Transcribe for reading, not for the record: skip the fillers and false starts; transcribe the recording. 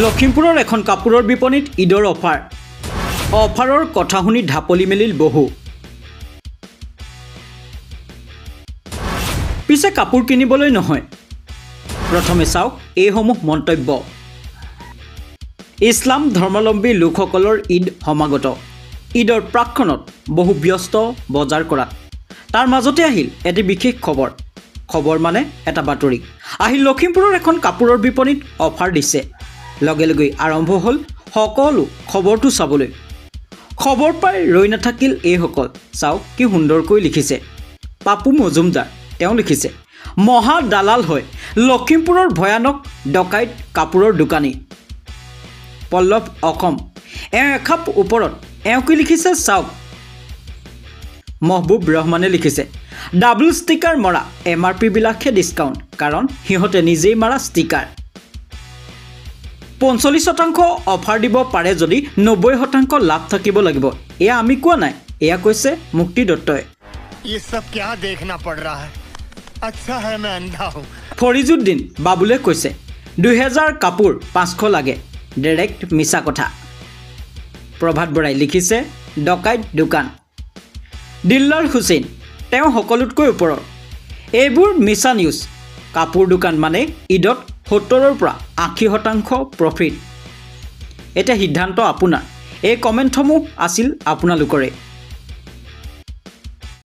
লখিমপুৰৰ এখন কাপোৰৰ বিপণীত ঈদৰ অফাৰৰ কথা শুনি ঢাপলি মেলিল বহু। পিছে কাপোৰ কিনিবলৈ নহয়, প্ৰথমে চাওক এইসমূহ মন্তব্য। ইছলাম ধৰ্মাৱলম্বী লোকসকলৰ ঈদ সমাগত। ঈদৰ প্ৰাকক্ষণত বহু ব্যস্ত বজাৰ কৰাত। তাৰ মাজতে আহিল এটি বিশেষ খবৰ মানে এটা বাতৰি। আহিল লখিমপুৰৰ এখন কাপোৰৰ বিপণীত অফাৰ দিছে। লগে লগে আৰম্ভ হ'ল সকলো খবৰটো চাবলৈ। খবৰ পাই ৰৈ নাথাকিল এইসকল। চাওক কি সুন্দৰকৈ লিখিছে পাপু মজুমদাৰ। তেওঁ লিখিছে, মহা দালাল হয় লখিমপুৰৰ ভয়ানক ডকাইত কাপোৰৰ দোকানী। পল্লৱ অসম। এখাপ ওপৰত কি লিখিছে চাওক। মহবুব ৰহমানে লিখিছে, ডাবল ষ্টিকাৰ মৰা MRP বিলাকহে ডিছকাউণ্ট, কাৰণ সিহঁতে নিজেই মাৰা ষ্টিকাৰ। 45% অফাৰ দিব পাৰে যদি 90% লাভ থাকিব লাগিব। এয়া আমি কোৱা নাই, এয়া কৈছে মুক্তি দত্তই। ये सब क्या देखना पड़ रहा है? अच्छा है मैं अंधा हूं। ফৰিজুদ্দিন বাবুলে কৈছে 2000 কাপোৰ 500 লাগে, ডাইৰেক্ট মিছা কথা। প্ৰভাত বৰাই লিখিছে ডকাইত দোকান। দিল্লাৰ হুছেইন তেওঁ সকলোতকৈ ওপৰত। এইবোৰ মিছা নিউজ। কাপোৰ দোকান মানে ঈদত 70ৰ পৰা 80% প্ৰফিট। এতিয়া সিদ্ধান্ত আপোনাৰ। এই কমেণ্টসমূহ আছিল আপোনালোকৰে।